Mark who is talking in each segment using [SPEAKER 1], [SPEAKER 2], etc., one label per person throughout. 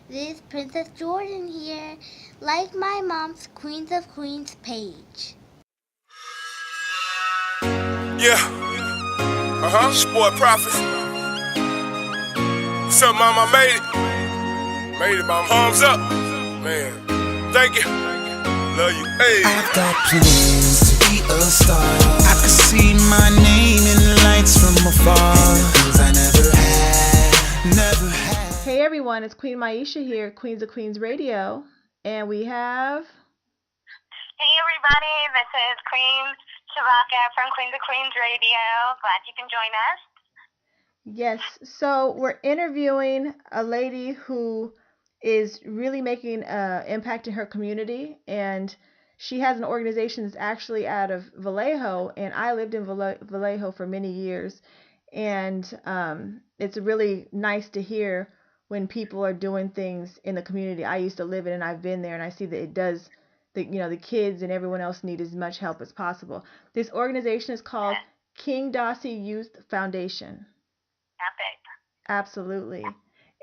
[SPEAKER 1] This is Princess Jordan here. Like my mom's Queens of Queens page.
[SPEAKER 2] Yeah, Sport Prophet. What's up, mom? I made it. Made it, mom. Palms up. Man, thank you. Love you. Hey.
[SPEAKER 3] I've got plans to be a star. I could see my name in the lights from afar. And the things I never had.
[SPEAKER 4] Hey everyone, it's Queen Myesha here, Queens of Queenz Radio, and we have...
[SPEAKER 5] Hey everybody, this is Queen Shavaka from Queens of Queenz Radio. Glad you can join us.
[SPEAKER 4] Yes, so we're interviewing a lady who is really making an impact in her community, and she has an organization that's actually out of Vallejo, and I lived in Vallejo for many years, and it's really nice to hear when people are doing things in the community I used to live in, and I've been there, and I see that it does. The kids and everyone else need as much help as possible. This organization is called King Dasi Youth Foundation.
[SPEAKER 5] Epic.
[SPEAKER 4] Absolutely.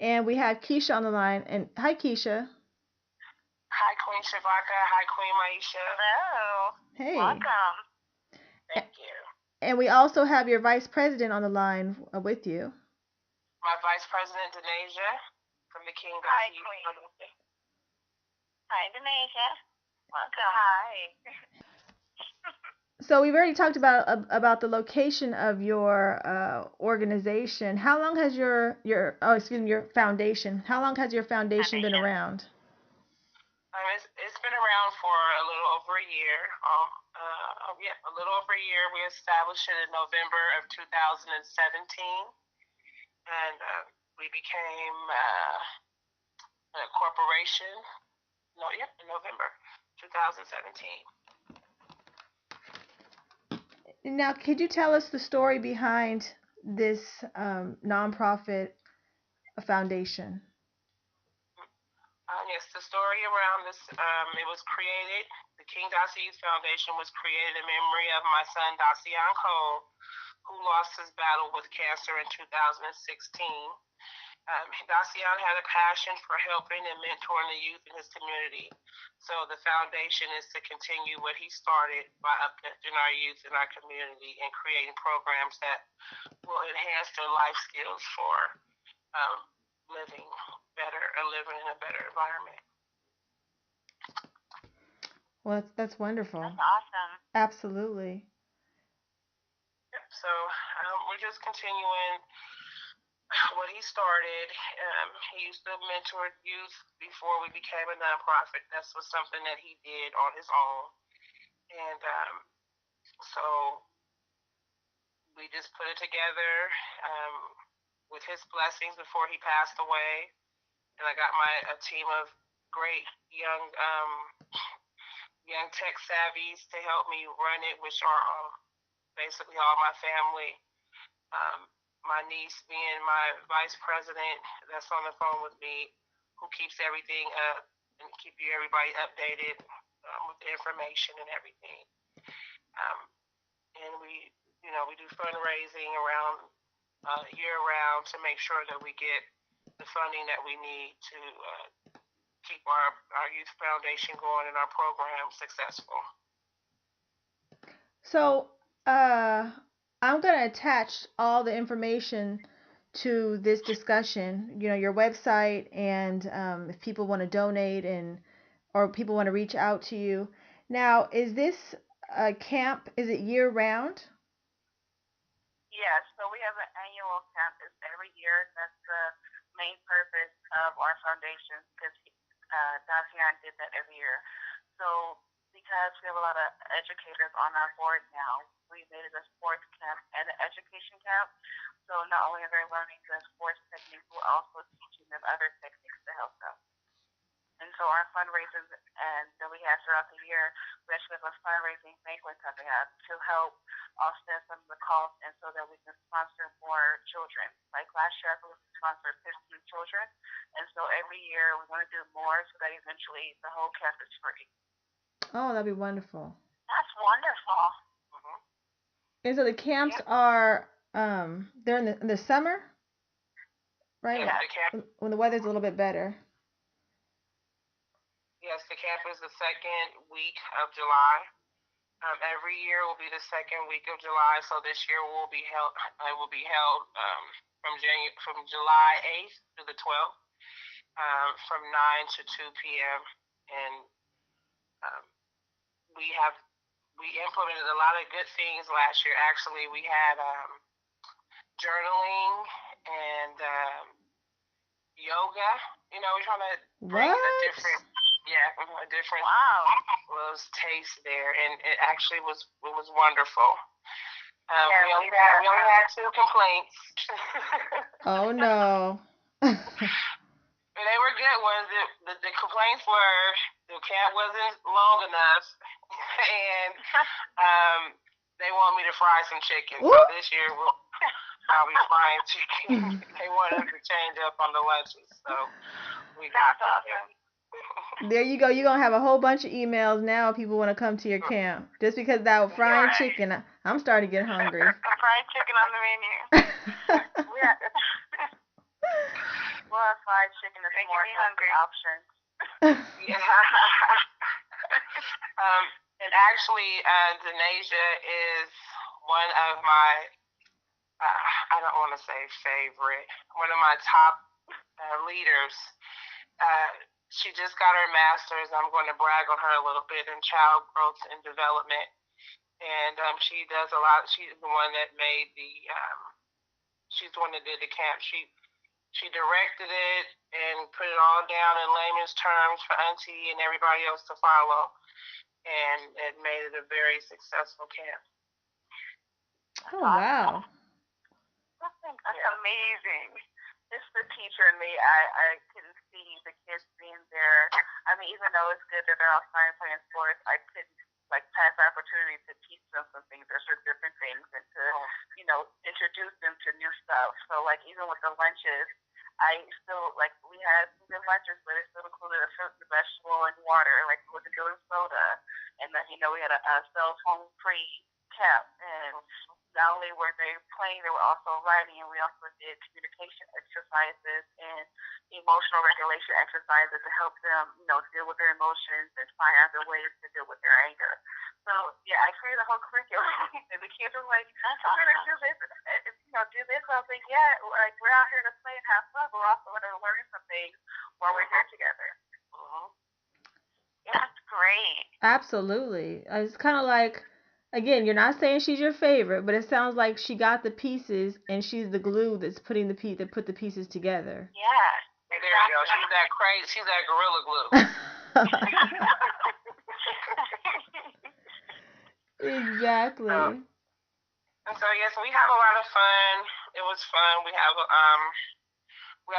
[SPEAKER 4] And we have Keisha on the line. And hi, Keisha.
[SPEAKER 6] Hi, Queen Shavaka. Hi, Queen Myesha.
[SPEAKER 5] Hello.
[SPEAKER 4] Hey.
[SPEAKER 5] Welcome.
[SPEAKER 6] Thank you.
[SPEAKER 4] And we also have your vice president on the line with you.
[SPEAKER 6] My vice president, Danasia, from the King
[SPEAKER 5] Hi,
[SPEAKER 6] Dasi.
[SPEAKER 5] Queen. Hi, Danasia. Welcome. Hi.
[SPEAKER 4] So we've already talked about the location of your organization. How long has your foundation? How long has your foundation been around?
[SPEAKER 6] It's been around for a little over a year. A little over a year. We established it in November of 2017, and we became a corporation. In November 2017.
[SPEAKER 4] Now, could you tell us the story behind this nonprofit foundation?
[SPEAKER 6] Yes, the story around this, it was created, the King Dasi Youth Foundation was created in memory of my son, Dasi Cole, who lost his battle with cancer in 2016. Dacian had a passion for helping and mentoring the youth in his community. So the foundation is to continue what he started by uplifting our youth in our community and creating programs that will enhance their life skills for living better or living in a better environment.
[SPEAKER 4] Well, that's wonderful.
[SPEAKER 5] That's awesome.
[SPEAKER 4] Absolutely.
[SPEAKER 6] So we're just continuing what he started. He used to mentor youth before we became a nonprofit. That was something that he did on his own. And so we just put it together with his blessings before he passed away. And I got a team of great young tech savvies to help me run it, which are basically all my family. My niece being my vice president, that's on the phone with me, who keeps everything up and keep everybody updated with the information and everything. And we do fundraising around year round to make sure that we get the funding that we need to keep our youth foundation going and our program successful.
[SPEAKER 4] So, I'm going to attach all the information to this discussion, your website, and if people want to donate or people want to reach out to you. Now, is this camp, is it year round?
[SPEAKER 5] Yes, so we have an annual camp every year. That's the main purpose of our foundation, because Dacian did that every year. So because we have a lot of educators on our board now, we made it a sports camp and an education camp. So not only are they learning the sports techniques, we're also teaching them other techniques to help them. And so our fundraisers that we have throughout the year, we actually have a fundraising banquet coming up to help offset some of the costs, and so that we can sponsor more children. Like last year, I believe we sponsored 15 children. And so every year we want to do more so that eventually the whole camp is free.
[SPEAKER 4] Oh, that'd be wonderful.
[SPEAKER 5] That's wonderful.
[SPEAKER 6] Mm-hmm.
[SPEAKER 4] And so the camps are they're in the summer, right?
[SPEAKER 6] Yeah, the camp.
[SPEAKER 4] When the weather's a little bit better.
[SPEAKER 6] Yes, the camp is the second week of July. Every year will be the second week of July. So this year will be held. It will be held from July 8th to the 12th, from 9 to 2 p.m. And um, we implemented a lot of good things last year. Actually, we had journaling and yoga. We're trying to bring
[SPEAKER 4] What?
[SPEAKER 6] a different taste there, and it actually was wonderful. We only had 2 complaints.
[SPEAKER 4] Oh no.
[SPEAKER 6] They were good ones. The complaints were the camp wasn't long enough, and they want me to fry some chicken. So this year I'll be frying chicken. They wanted to change up on the lunches, so we got that.
[SPEAKER 4] There you go. You're going to have a whole bunch of emails now. People want to come to your camp. Just because that frying chicken, I'm starting to get hungry.
[SPEAKER 5] Fried chicken on the menu. We'll have fried chicken as more hungry options.
[SPEAKER 6] Yeah. And actually, Danasia is one of my, I don't want to say favorite, one of my top leaders. She just got her master's. I'm going to brag on her a little bit in child growth and development. And she does a lot. She's the one that made she's the one that did the camp. She directed it and put it all down in layman's terms for Auntie and everybody else to follow. And it made it a very successful camp.
[SPEAKER 4] Oh, wow.
[SPEAKER 5] That's amazing. Just the teacher and me, I couldn't see the kids being there. I mean, even though it's good that they're outside playing sports, I couldn't pass the opportunity to teach them some things or some different things and to, introduce them to new stuff. So even with the lunches, I still we had some good lunches, but it still included a fruit and vegetable and water, we wasn't doing soda. And then, we had a cell phone free camp, and not only were they playing, they were also writing, and we also did communication exercises and emotional regulation exercises to help them, deal with their emotions and find other ways to deal with their anger. So, yeah, I created a whole curriculum, and the kids were like, I'm going to do this, do this. I was like, yeah, we're out here to play and have fun, but we're also going to learn some things while we're here together. Yeah, that's great.
[SPEAKER 4] Absolutely. It's kind of like, again, you're not saying she's your favorite, but it sounds like she got the pieces and she's the glue that's put the pieces together.
[SPEAKER 5] Yeah.
[SPEAKER 6] There you go. She's that crazy. She's that gorilla glue.
[SPEAKER 4] Exactly.
[SPEAKER 6] So yes, we have a lot of fun. It was fun. We have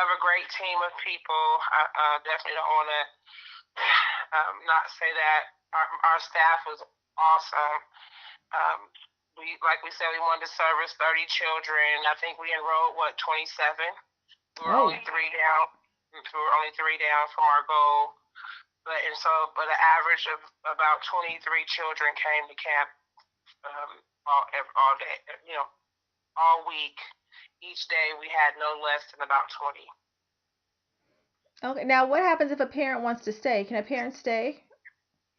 [SPEAKER 6] a great team of people. I definitely don't want to not say that. Our staff was awesome. Like we said, we wanted to service 30 children. I think we enrolled 27. We were only 3 down. We were only 3 down from our goal. But an average of about 23 children came to camp all day. All week. Each day we had no less than about 20.
[SPEAKER 4] Okay. Now, what happens if a parent wants to stay? Can a parent stay?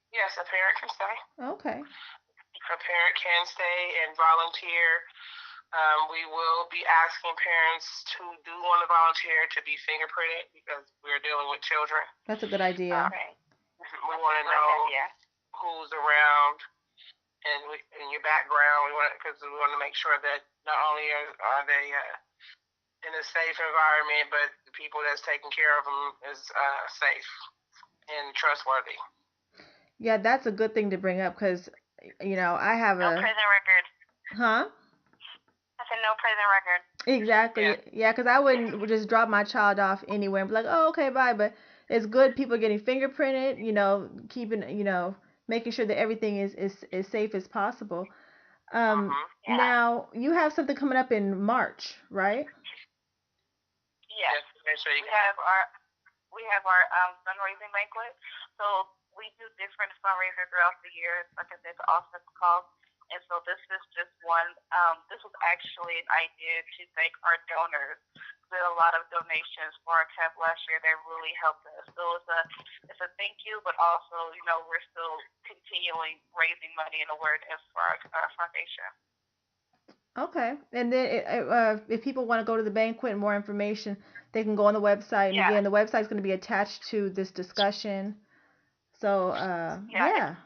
[SPEAKER 6] Yes, a parent can stay.
[SPEAKER 4] Okay.
[SPEAKER 6] A parent can stay and volunteer. We will be asking parents who do want to volunteer to be fingerprinted because we're dealing with children.
[SPEAKER 4] That's a good idea.
[SPEAKER 6] We want to know who's around and in your background. Because we want to make sure that not only are they in a safe environment, but the people that's taking care of them is safe and trustworthy.
[SPEAKER 4] Yeah, that's a good thing to bring up because, I have
[SPEAKER 5] no prison record.
[SPEAKER 4] Huh?
[SPEAKER 5] I said no prison record.
[SPEAKER 4] Exactly. Yeah, because I wouldn't just drop my child off anywhere and be like, oh, okay, bye. But it's good people getting fingerprinted, keeping, making sure that everything is as safe as possible. Now, you have something coming up in March, right?
[SPEAKER 5] Yes. We have our fundraising banquet. So we do different fundraisers throughout the year. Like I said, the office calls, And so this is just one. This was actually an idea to thank our donors. We had a lot of donations for our camp last year. They really helped us. So it's a thank you, but also, we're still continuing raising money and awareness for our foundation.
[SPEAKER 4] Okay. And then if people want to go to the banquet and more information, they can go on the website. And
[SPEAKER 5] Yeah.
[SPEAKER 4] again, the website's going to be attached to this discussion. So, yeah.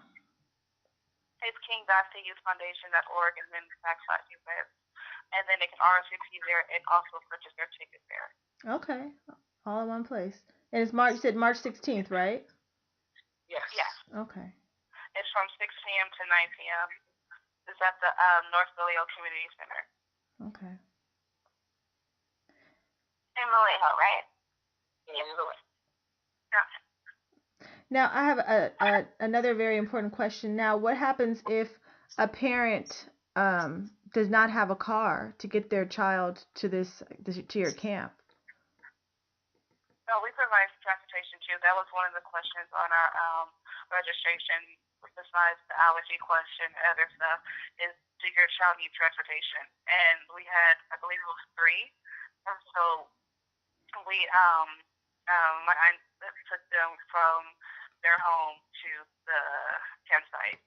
[SPEAKER 5] It's KingDasiYouthFoundation.org and then /events. And then they can RSVP there and also purchase their ticket there.
[SPEAKER 4] Okay. All in one place. And it's March, you said March 16th, right?
[SPEAKER 5] Yes. Yeah.
[SPEAKER 4] Okay.
[SPEAKER 5] It's from 6 p.m. to 9 p.m. It's at the North Vallejo Community Center.
[SPEAKER 4] Okay.
[SPEAKER 5] In Vallejo, right? In Vallejo. Yeah.
[SPEAKER 4] Now, I have another very important question. Now, what happens if a parent does not have a car to get their child to your camp?
[SPEAKER 5] No, we provide transportation too. That was one of the questions on our registration. Besides the allergy question and other stuff, is do your child need transportation? And we had, I believe it was 3, and so we my aunt took them from their home to the campsite.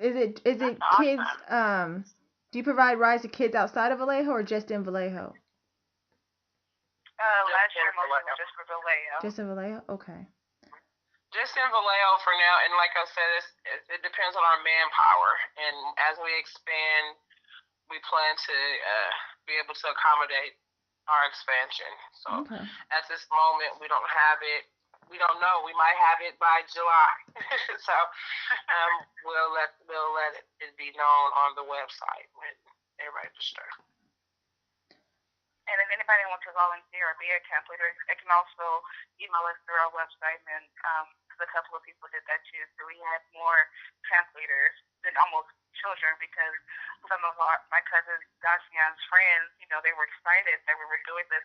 [SPEAKER 4] Is it
[SPEAKER 5] That's
[SPEAKER 4] kids?
[SPEAKER 5] awesome.
[SPEAKER 4] Do you provide rides to kids outside of Vallejo or just in Vallejo?
[SPEAKER 5] Last year mostly was just for Vallejo.
[SPEAKER 4] Just in Vallejo? Okay.
[SPEAKER 6] Just in Vallejo for now, and like I said, it depends on our manpower. And as we expand, we plan to be able to accommodate our expansion. So
[SPEAKER 4] Okay.
[SPEAKER 6] at this moment, we don't have it. We don't know. We might have it by July. So we'll let it be known on the website when they register.
[SPEAKER 5] And if anybody wants to volunteer or be a camp leader, they can also email us through our website. And a couple of people did that too. So we had more camp leaders than almost children because some of my cousin Dasi's friends, they were excited that we were doing this,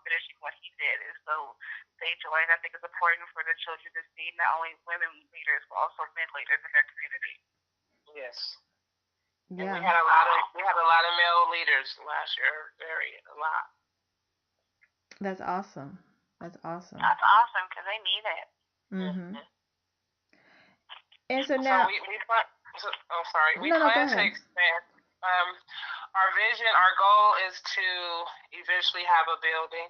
[SPEAKER 5] finishing what he did. And so they joined. I think it's important for the children to see not only women leaders, but also men leaders in their community.
[SPEAKER 6] Yes.
[SPEAKER 4] Yeah.
[SPEAKER 6] And we had a lot of male leaders last year. A lot.
[SPEAKER 4] That's awesome. That's awesome.
[SPEAKER 5] That's awesome because they need it.
[SPEAKER 4] Mhm. And so now.
[SPEAKER 6] We plan to expand. Our vision, our goal is to eventually have a building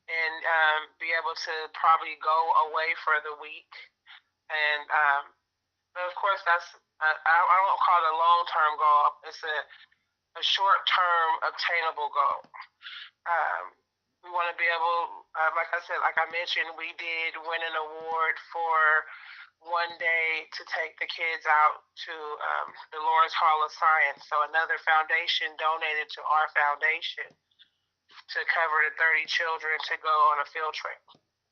[SPEAKER 6] and be able to probably go away for the week. And but of course, that's I won't call it a long-term goal. It's a short-term obtainable goal. We want to be able, like I said, like I mentioned, we did win an award for one day to take the kids out to the Lawrence Hall of Science. So another foundation donated to our foundation to cover the 30 children to go on a field trip.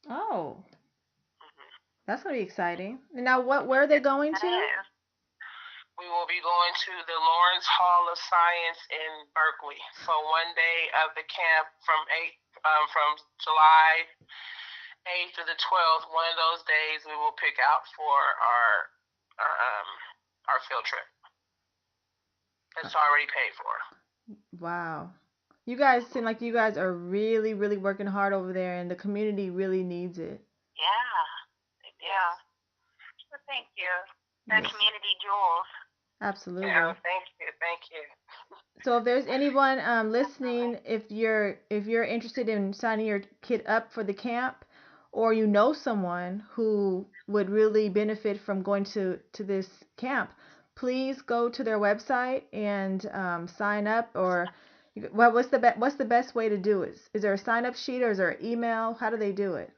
[SPEAKER 4] Oh. Mm-hmm. That's going to be exciting. And now where are they going to?
[SPEAKER 6] We will be going to the Lawrence Hall of Science in Berkeley. So one day of the camp from July 8th to the 12th, one of those days we will pick out for our field trip. It's already paid for.
[SPEAKER 4] Wow. You guys seem like you guys are really, really working hard over there, and the community really needs it.
[SPEAKER 5] Yeah. So thank you. They're community jewels.
[SPEAKER 4] Absolutely.
[SPEAKER 6] Yeah, thank you.
[SPEAKER 4] So if there's anyone listening, if you're interested in signing your kid up for the camp, or you know someone who would really benefit from going to this camp, please go to their website and sign up. Or what's the best way to do it? Is there a sign up sheet or is there an email? How do they do it?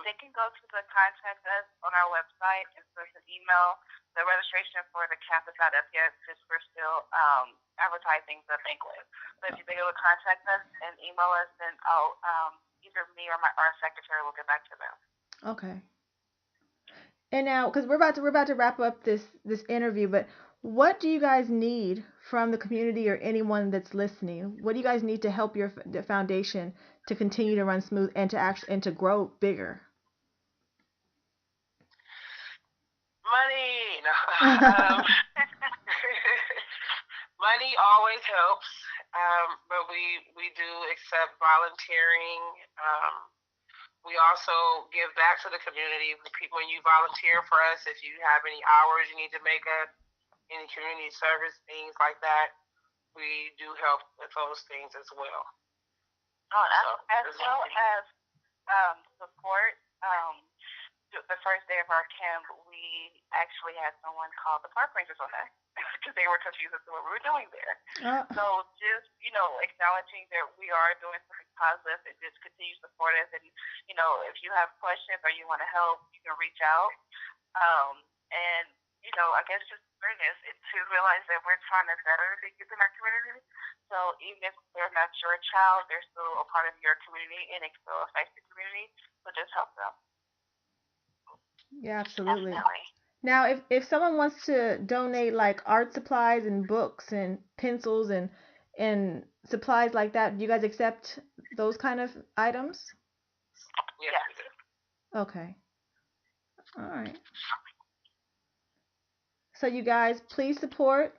[SPEAKER 5] They can go to the contact us on our website and send an email. The registration for the camp is not up yet because we're still advertising the banquet. But if they go to contact us and email us, then I'll either me or our secretary will get back to them. Okay.
[SPEAKER 4] And now, because we're about to wrap up this interview, but what do you guys need from the community or anyone that's listening? What do you guys need to help the foundation to continue to run smooth and to grow bigger?
[SPEAKER 6] Money. No. Money always helps, but we do accept volunteering. We also give back to the community. When you volunteer for us, if you have any hours you need to make up, any community service, things like that, we do help with those things as well.
[SPEAKER 5] Oh, as well as support. The first day of our camp, we actually had someone call the park rangers on us because they were confused as to what we were doing there. So just, acknowledging that we are doing something positive and just continue to support us. And, if you have questions or you want to help, you can reach out. And, I guess just awareness to realize that we're trying to better the youth in our community. So even if they're not your child, they're still a part of your community and it still affects the community. So just help them.
[SPEAKER 4] Yeah, absolutely.
[SPEAKER 5] Definitely.
[SPEAKER 4] Now, if someone wants to donate like art supplies and books and pencils and supplies like that, do you guys accept those kind of items?
[SPEAKER 6] Yes.
[SPEAKER 4] Okay. All right. So you guys, please support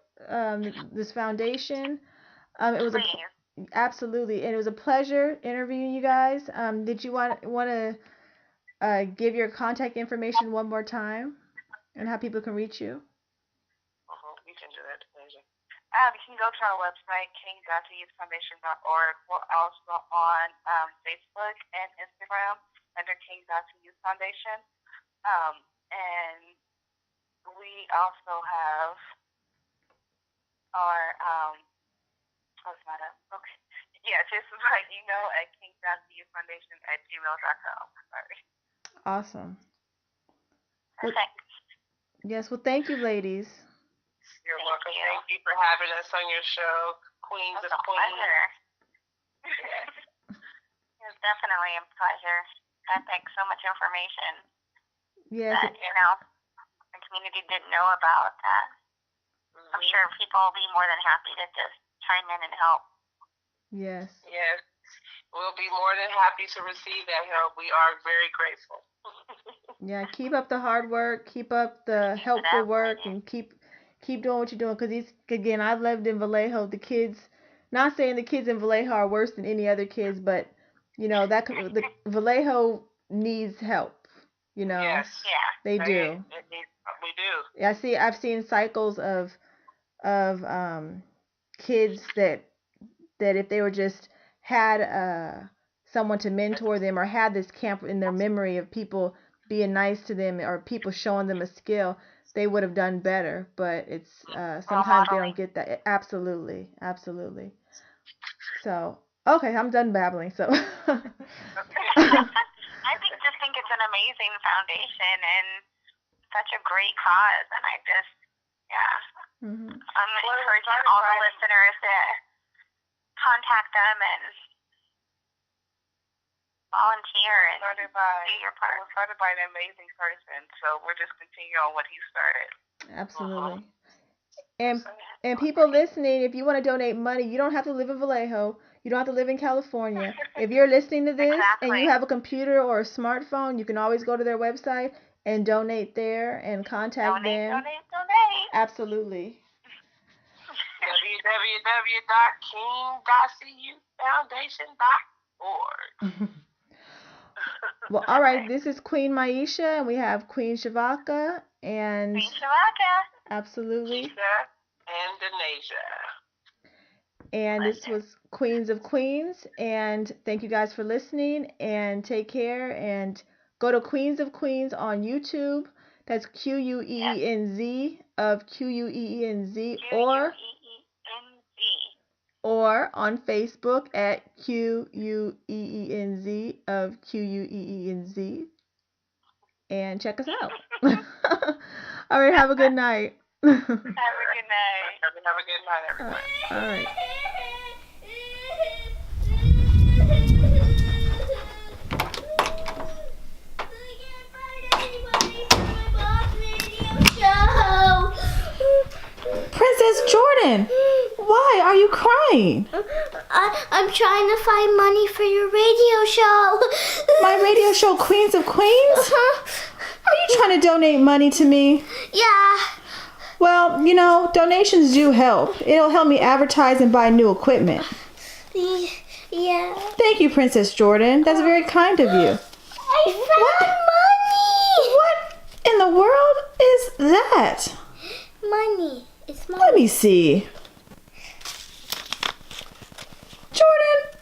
[SPEAKER 4] this foundation. It was absolutely, and it was a pleasure interviewing you guys. Did you want to give your contact information one more time and how people can reach you?
[SPEAKER 6] You can do that, Danasia.
[SPEAKER 5] You can go to our website, king.youthfoundation.org. We're also on Facebook and Instagram under King Dasi Youth Foundation. And we also have our, just my email at king.youthfoundation@gmail.com. Sorry.
[SPEAKER 4] Awesome.
[SPEAKER 5] Perfect.
[SPEAKER 4] Yes, well, thank you, ladies.
[SPEAKER 6] You're welcome. Thank you for having us on your show, Queenz of Queenz.
[SPEAKER 5] It was definitely a pleasure. I think so much information
[SPEAKER 4] yes.
[SPEAKER 5] that, the community didn't know about that. Mm-hmm. I'm sure people will be more than happy to just chime in and help.
[SPEAKER 4] Yes.
[SPEAKER 6] Yes. We'll be more than happy to receive that help. We are very grateful.
[SPEAKER 4] Yeah, keep up the hard work, keep up the helpful work, and keep doing what you're doing. Because again, I've lived in Vallejo. The kids, not saying the kids in Vallejo are worse than any other kids, but the Vallejo needs help.
[SPEAKER 6] Yes.
[SPEAKER 5] Yeah.
[SPEAKER 4] They do.
[SPEAKER 6] We do.
[SPEAKER 4] Yeah, I've seen cycles of kids that if they were just had someone to mentor them or had this camp in their memory of people being nice to them or people showing them a skill, they would have done better. But it's sometimes they don't get that. Absolutely. So, okay, I'm done babbling. So
[SPEAKER 5] I think it's an amazing foundation and such a great cause, and I just I'm encouraging all the listeners to contact them and volunteer and do your part. It was started by an amazing person, so we're just continuing on what he started.
[SPEAKER 4] Absolutely. And people listening, if you want to donate money, you don't have to live in Vallejo. You don't have to live in California. If you're listening to this and you have a computer or a smartphone, you can always go to their website and donate there and contact them.
[SPEAKER 5] Donate.
[SPEAKER 4] Absolutely.
[SPEAKER 6] www.king.youthfoundation.org.
[SPEAKER 4] Well, all right. This is Queen Myesha, and we have Queen Shavaka and
[SPEAKER 5] Queen Shavaka.
[SPEAKER 4] Absolutely.
[SPEAKER 6] Keisha and Danasia.
[SPEAKER 4] And this was Queenz of Queenz, and thank you guys for listening, and take care, and go to Queenz of Queenz on YouTube. That's Queenz of Queenz, or on Facebook at Queenz of Queenz, and check us out. All right, have a good night.
[SPEAKER 5] Have a good night.
[SPEAKER 6] Have a good night, everybody.
[SPEAKER 4] All right.
[SPEAKER 7] Princess Jordan, why are you crying?
[SPEAKER 1] I'm trying to find money for your radio show.
[SPEAKER 7] My radio show, Queenz of Queenz? Are you trying to donate money to me?
[SPEAKER 1] Yeah.
[SPEAKER 7] you know, donations do help. It'll help me advertise and buy new equipment.
[SPEAKER 1] Yeah.
[SPEAKER 7] Thank you, Princess Jordan. That's very kind of you.
[SPEAKER 1] I found money.
[SPEAKER 7] What in the world is that?
[SPEAKER 1] Money. It's money.
[SPEAKER 7] Let me see. Jordan,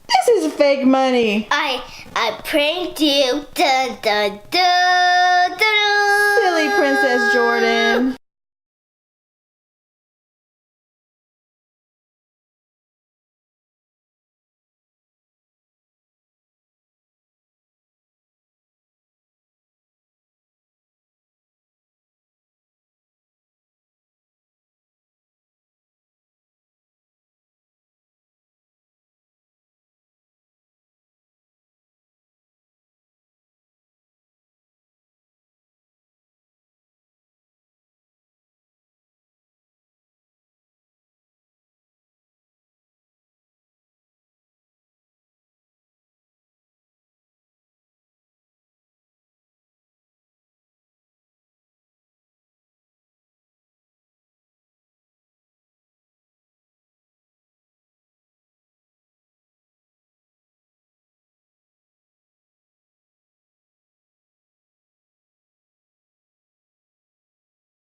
[SPEAKER 7] this is fake money.
[SPEAKER 1] I pranked you. Dun, dun, dun, dun.
[SPEAKER 7] Silly Princess Jordan.